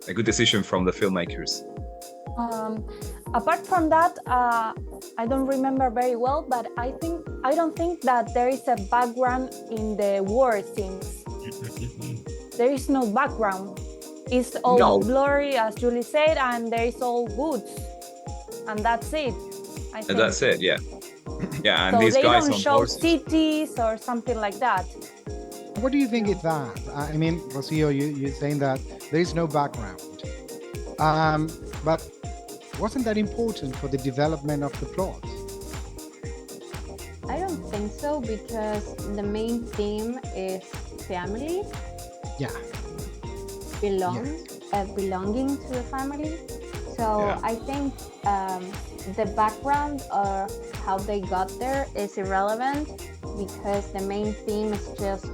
a good decision from the filmmakers. Apart from that, I don't remember very well, but I don't think that there is a background in the war scenes. There is no background. It's all blurry, as Julie said, and there is all woods, and that's it. I think. And that's it, yeah. Yeah, and so these they guys don't on show horses. cities or something like that. What do you think is that? I mean, Rocio, you're saying that there is no background. But wasn't that important for the development of the plot? I don't think so, because the main theme is family. Yeah. Belonging to the family. So I think the background or how they got there is irrelevant, because the main theme is just